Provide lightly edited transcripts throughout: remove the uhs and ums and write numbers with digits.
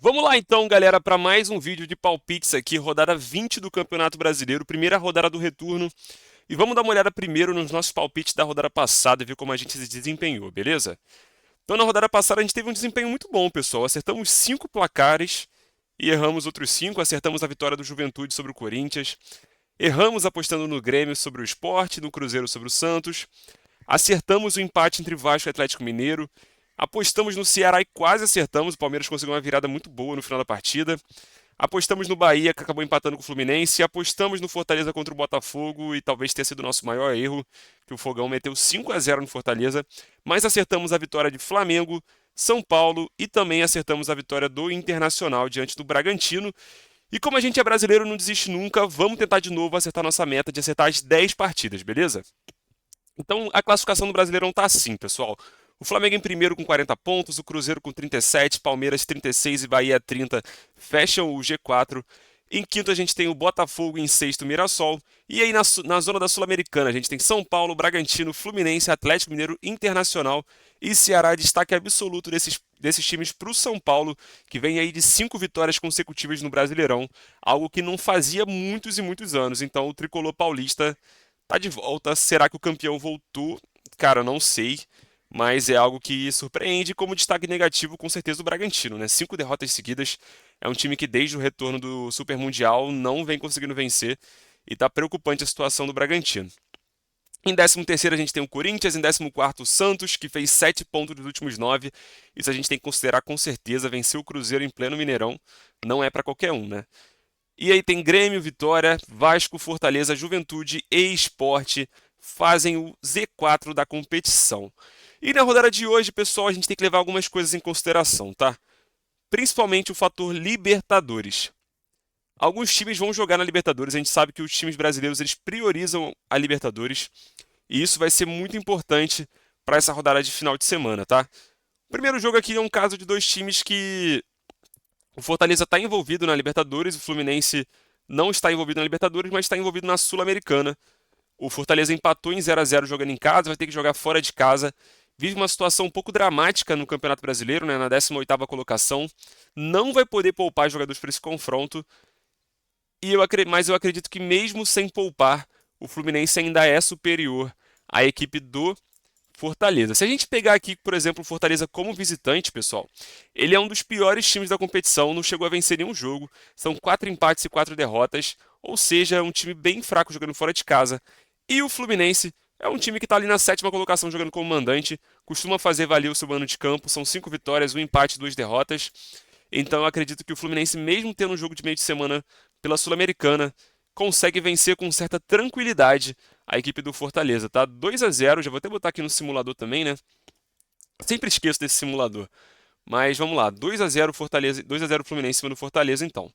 Vamos lá então, galera, para mais um vídeo de palpites aqui, rodada 20 do Campeonato Brasileiro, primeira rodada do retorno. E vamos dar uma olhada primeiro nos nossos palpites da rodada passada e ver como a gente se desempenhou, beleza? Então, na rodada passada a gente teve um desempenho muito bom, pessoal. Acertamos 5 placares e erramos outros 5. Acertamos a vitória do Juventude sobre o Corinthians. Erramos apostando no Grêmio sobre o Sport, no Cruzeiro sobre o Santos. Acertamos o empate entre Vasco e Atlético Mineiro. Apostamos no Ceará e quase acertamos. O Palmeiras conseguiu uma virada muito boa no final da partida. Apostamos no Bahia, que acabou empatando com o Fluminense. Apostamos no Fortaleza contra o Botafogo e talvez tenha sido o nosso maior erro, que o Fogão meteu 5-0 no Fortaleza. Mas acertamos a vitória de Flamengo, São Paulo e também acertamos a vitória do Internacional diante do Bragantino. E como a gente é brasileiro, não desiste nunca, vamos tentar de novo acertar nossa meta de acertar as 10 partidas, beleza? Então, a classificação do Brasileirão tá assim, pessoal. O Flamengo em primeiro com 40 pontos, o Cruzeiro com 37, Palmeiras 36 e Bahia 30 fecham o G4. Em quinto a gente tem o Botafogo, em sexto Mirassol. E aí na zona da Sul-Americana a gente tem São Paulo, Bragantino, Fluminense, Atlético Mineiro, Internacional e Ceará. Destaque absoluto desses times para o São Paulo, que vem aí de 5 vitórias consecutivas no Brasileirão, algo que não fazia muitos e muitos anos. Então o tricolor paulista tá de volta. Será que o campeão voltou? Cara, não sei. Mas é algo que surpreende. Como destaque negativo, com certeza o Bragantino, né? 5 derrotas seguidas. É um time que desde o retorno do Super Mundial não vem conseguindo vencer. E tá preocupante a situação do Bragantino. Em 13º a gente tem o Corinthians, em 14º o Santos, que fez 7 pontos dos últimos 9. Isso a gente tem que considerar com certeza. Vencer o Cruzeiro em pleno Mineirão não é para qualquer um, né? E aí tem Grêmio, Vitória, Vasco, Fortaleza, Juventude e Sport fazem o Z4 da competição. E na rodada de hoje, pessoal, a gente tem que levar algumas coisas em consideração, tá? Principalmente o fator Libertadores. Alguns times vão jogar na Libertadores, a gente sabe que os times brasileiros eles priorizam a Libertadores, e isso vai ser muito importante para essa rodada de final de semana, tá? O primeiro jogo aqui é um caso de dois times que o Fortaleza está envolvido na Libertadores, o Fluminense não está envolvido na Libertadores, mas está envolvido na Sul-Americana. O Fortaleza empatou em 0-0 jogando em casa, vai ter que jogar fora de casa. Vive uma situação um pouco dramática no Campeonato Brasileiro, né, na 18ª colocação. Não vai poder poupar jogadores para esse confronto. Mas eu acredito que mesmo sem poupar, o Fluminense ainda é superior à equipe do Fortaleza. Se a gente pegar aqui, por exemplo, o Fortaleza como visitante, pessoal, ele é um dos piores times da competição, não chegou a vencer nenhum jogo, são 4 empates e 4 derrotas, ou seja, é um time bem fraco jogando fora de casa. E o Fluminense é um time que está ali na 7ª colocação jogando como mandante, costuma fazer valer o seu mano de campo, são 5 vitórias, um empate e 2 derrotas. Então eu acredito que o Fluminense, mesmo tendo um jogo de meio de semana pela Sul-Americana, consegue vencer com certa tranquilidade a equipe do Fortaleza, tá? 2-0, já vou até botar aqui no simulador também, né? Sempre esqueço desse simulador. Mas vamos lá, 2-0 Fortaleza, 2-0 Fluminense em cima do Fortaleza então.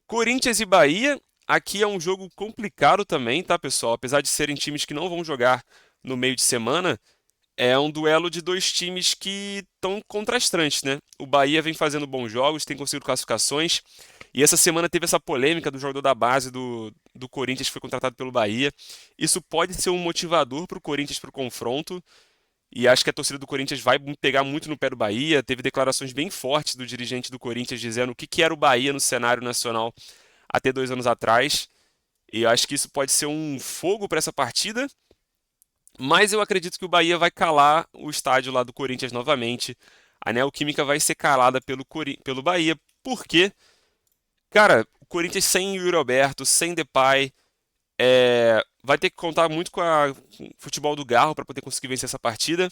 Corinthians e Bahia, aqui é um jogo complicado também, tá, pessoal? Apesar de serem times que não vão jogar no meio de semana, é um duelo de dois times que estão contrastantes, né? O Bahia vem fazendo bons jogos, tem conseguido classificações. E essa semana teve essa polêmica do jogador da base do Corinthians que foi contratado pelo Bahia. Isso pode ser um motivador para o Corinthians para o confronto. E acho que a torcida do Corinthians vai pegar muito no pé do Bahia. Teve declarações bem fortes do dirigente do Corinthians dizendo o que era o Bahia no cenário nacional até 2 anos atrás. E eu acho que isso pode ser um fogo para essa partida. Mas eu acredito que o Bahia vai calar o estádio lá do Corinthians novamente. A Neoquímica vai ser calada pelo Bahia. Por quê? Cara, o Corinthians sem Yuri Alberto, sem Depay, vai ter que contar muito com o futebol do Garro para poder conseguir vencer essa partida.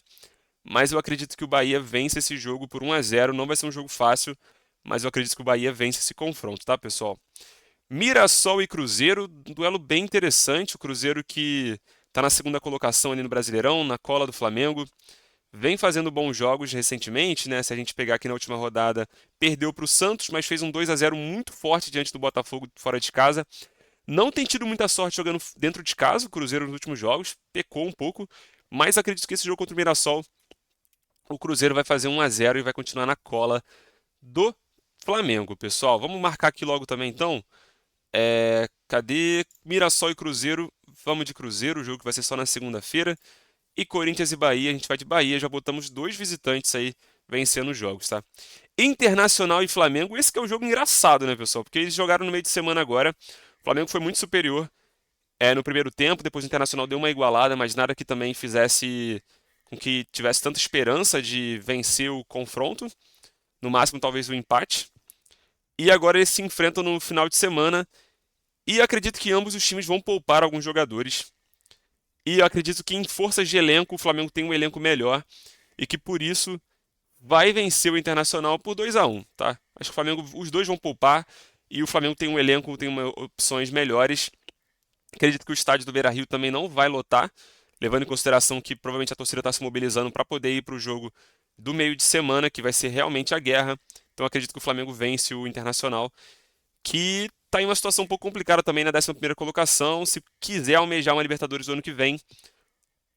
Mas eu acredito que o Bahia vence esse jogo por 1-0. Não vai ser um jogo fácil, mas eu acredito que o Bahia vence esse confronto, tá, pessoal? Mirassol e Cruzeiro, um duelo bem interessante. O Cruzeiro que está na segunda colocação ali no Brasileirão, na cola do Flamengo. Vem fazendo bons jogos recentemente, né? Se a gente pegar aqui na última rodada, perdeu para o Santos, mas fez um 2-0 muito forte diante do Botafogo fora de casa. Não tem tido muita sorte jogando dentro de casa, o Cruzeiro nos últimos jogos, pecou um pouco, mas acredito que esse jogo contra o Mirassol, o Cruzeiro vai fazer 1-0 e vai continuar na cola do Flamengo, pessoal. Vamos marcar aqui logo também então. Cadê Mirassol e Cruzeiro? Vamos de Cruzeiro, o jogo que vai ser só na segunda-feira. E Corinthians e Bahia, a gente vai de Bahia, já botamos 2 visitantes aí vencendo os jogos, tá? Internacional e Flamengo, esse que é um jogo engraçado, né, pessoal? Porque eles jogaram no meio de semana agora. O Flamengo foi muito superior no primeiro tempo, depois o Internacional deu uma igualada, mas nada que também fizesse com que tivesse tanta esperança de vencer o confronto. No máximo, talvez o empate. E agora eles se enfrentam no final de semana. E acredito que ambos os times vão poupar alguns jogadores. E eu acredito que em forças de elenco, o Flamengo tem um elenco melhor. E que por isso vai vencer o Internacional por 2-1, tá? Acho que o Flamengo, os dois vão poupar. E o Flamengo tem um elenco, tem opções melhores. Acredito que o estádio do Beira-Rio também não vai lotar, levando em consideração que provavelmente a torcida está se mobilizando para poder ir para o jogo do meio de semana, que vai ser realmente a guerra. Então acredito que o Flamengo vence o Internacional, que está em uma situação um pouco complicada também na 11ª colocação. Se quiser almejar uma Libertadores do ano que vem,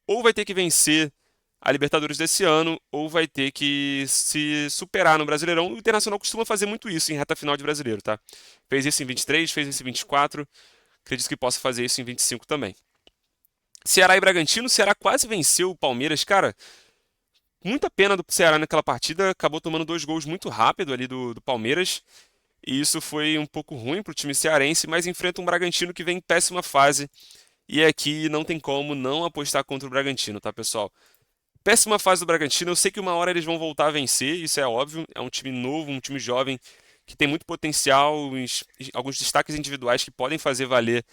ou vai ter que vencer a Libertadores desse ano, ou vai ter que se superar no Brasileirão. O Internacional costuma fazer muito isso em reta final de Brasileiro, tá? Fez isso em 23, fez isso em 24. Acredito que possa fazer isso em 25 também. Ceará e Bragantino, o Ceará quase venceu o Palmeiras, cara. Muita pena do Ceará naquela partida, acabou tomando 2 gols muito rápido ali do Palmeiras. E isso foi um pouco ruim para o time cearense, mas enfrenta um Bragantino que vem em péssima fase. E aqui não tem como não apostar contra o Bragantino, tá, pessoal? Péssima fase do Bragantino, eu sei que uma hora eles vão voltar a vencer, isso é óbvio. É um time novo, um time jovem que tem muito potencial, alguns destaques individuais que podem fazer valer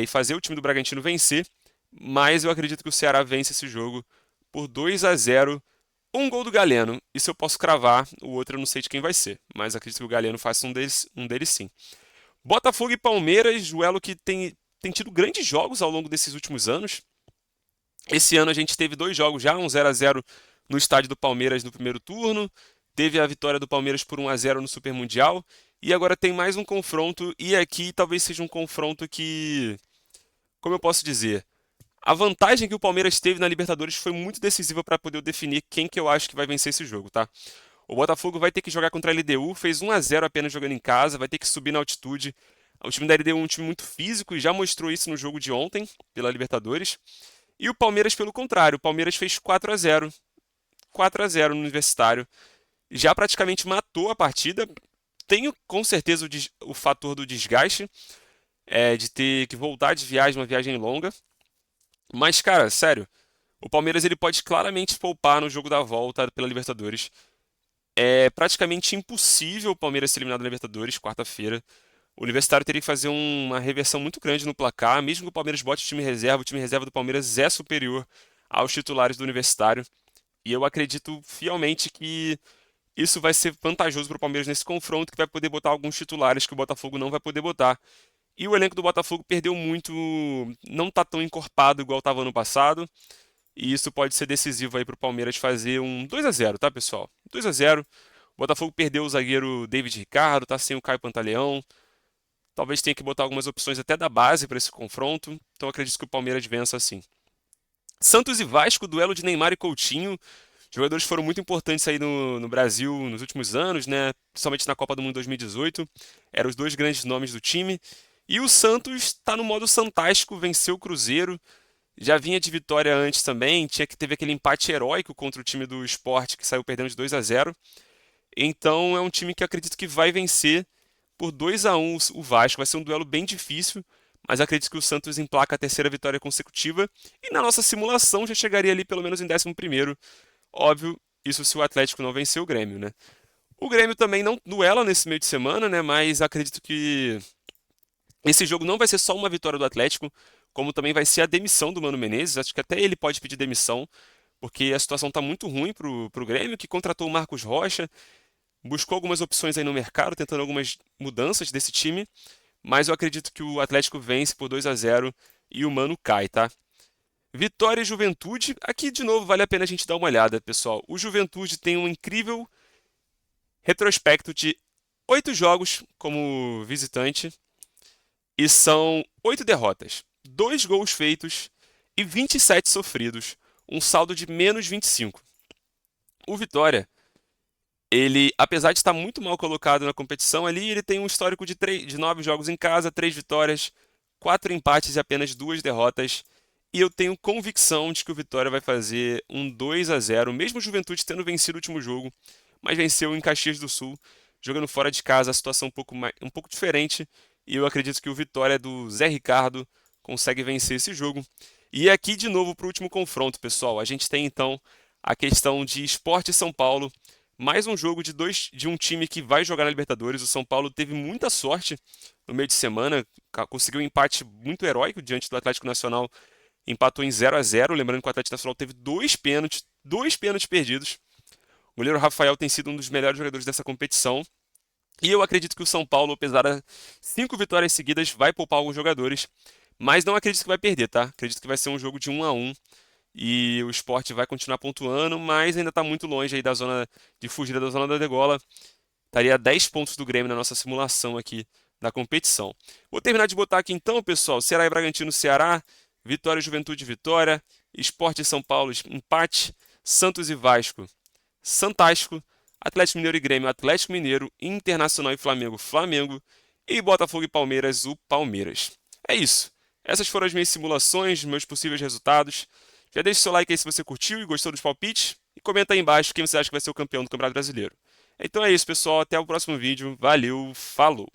e fazer o time do Bragantino vencer, mas eu acredito que o Ceará vence esse jogo por 2-0, um gol do Galeno. Isso eu posso cravar, o outro eu não sei de quem vai ser, mas acredito que o Galeno faça um deles sim. Botafogo e Palmeiras, duelo que tem tido grandes jogos ao longo desses últimos anos. Esse ano a gente teve 2 jogos já, um 0-0 no estádio do Palmeiras no primeiro turno, teve a vitória do Palmeiras por 1-0 no Super Mundial, e agora tem mais um confronto, e aqui talvez seja um confronto que, como eu posso dizer, a vantagem que o Palmeiras teve na Libertadores foi muito decisiva para poder definir quem que eu acho que vai vencer esse jogo, tá? O Botafogo vai ter que jogar contra a LDU, fez 1-0 apenas jogando em casa, vai ter que subir na altitude. O time da LDU é um time muito físico e já mostrou isso no jogo de ontem, pela Libertadores. E o Palmeiras, pelo contrário, o Palmeiras fez 4-0, 4-0 no Universitário, já praticamente matou a partida. Tenho com certeza o fator do desgaste, de ter que voltar de viagem, uma viagem longa. Mas, cara, sério, o Palmeiras ele pode claramente poupar no jogo da volta pela Libertadores. É praticamente impossível o Palmeiras ser eliminado na Libertadores quarta-feira. O Universitário teria que fazer uma reversão muito grande no placar, mesmo que o Palmeiras bote o time reserva do Palmeiras é superior aos titulares do Universitário. E eu acredito fielmente que isso vai ser vantajoso para o Palmeiras nesse confronto, que vai poder botar alguns titulares que o Botafogo não vai poder botar. E o elenco do Botafogo perdeu muito, não está tão encorpado igual estava ano passado. E isso pode ser decisivo aí para o Palmeiras fazer um 2-0, tá, pessoal? 2-0. O Botafogo perdeu o zagueiro David Ricardo, tá sem o Caio Pantaleão. Talvez tenha que botar algumas opções até da base para esse confronto. Então acredito que o Palmeiras vença assim. Santos e Vasco, duelo de Neymar e Coutinho. Os jogadores foram muito importantes aí no Brasil nos últimos anos, né? Principalmente na Copa do Mundo 2018. Eram os dois grandes nomes do time. E o Santos está no modo fantástico, venceu o Cruzeiro. Já vinha de vitória antes também, teve aquele empate heróico contra o time do Sport, que saiu perdendo de 2-0. Então é um time que acredito que vai vencer por 2-1 o Vasco. Vai ser um duelo bem difícil, mas acredito que o Santos emplaca a terceira vitória consecutiva. E na nossa simulação já chegaria ali pelo menos em 11º. Óbvio, isso se o Atlético não vencer o Grêmio, né? O Grêmio também não duela nesse meio de semana, né? Mas acredito que esse jogo não vai ser só uma vitória do Atlético, como também vai ser a demissão do Mano Menezes. Acho que até ele pode pedir demissão, porque a situação está muito ruim pro Grêmio, que contratou o Marcos Rocha, buscou algumas opções aí no mercado, tentando algumas mudanças desse time, mas eu acredito que o Atlético vence por 2-0 e o Mano cai, tá? Vitória e Juventude, aqui de novo vale a pena a gente dar uma olhada, pessoal. O Juventude tem um incrível retrospecto de 8 jogos como visitante e são 8 derrotas, 2 gols feitos e 27 sofridos, um saldo de menos 25. O Vitória, ele, apesar de estar muito mal colocado na competição ali, ele tem um histórico de 9 jogos em casa, 3 vitórias, 4 empates e apenas 2 derrotas. E eu tenho convicção de que o Vitória vai fazer um 2-0, mesmo o Juventude tendo vencido o último jogo, mas venceu em Caxias do Sul, jogando fora de casa, a situação um pouco diferente. E eu acredito que o Vitória do Zé Ricardo consegue vencer esse jogo. E aqui de novo para o último confronto, pessoal. A gente tem então a questão de Sport e São Paulo. Mais um jogo de um time que vai jogar na Libertadores. O São Paulo teve muita sorte no meio de semana, conseguiu um empate muito heróico diante do Atlético Nacional, empatou em 0-0. Lembrando que o Atlético Nacional teve dois pênaltis perdidos. O goleiro Rafael tem sido um dos melhores jogadores dessa competição. E eu acredito que o São Paulo, apesar de 5 vitórias seguidas, vai poupar alguns jogadores. Mas não acredito que vai perder, tá? Acredito que vai ser um jogo de 1-1. E o Sport vai continuar pontuando, mas ainda está muito longe aí da zona de fugida da zona da degola. Estaria a 10 pontos do Grêmio na nossa simulação aqui da competição. Vou terminar de botar aqui então, pessoal. Ceará e Bragantino, Ceará. Vitória e Juventude, Vitória. Sport e São Paulo, empate. Santos e Vasco, Santástico. Atlético Mineiro e Grêmio, Atlético Mineiro. Internacional e Flamengo, Flamengo. E Botafogo e Palmeiras, o Palmeiras. É isso. Essas foram as minhas simulações, meus possíveis resultados. Já deixa o seu like aí se você curtiu e gostou dos palpites. E comenta aí embaixo quem você acha que vai ser o campeão do Campeonato Brasileiro. Então é isso, pessoal. Até o próximo vídeo. Valeu, falou!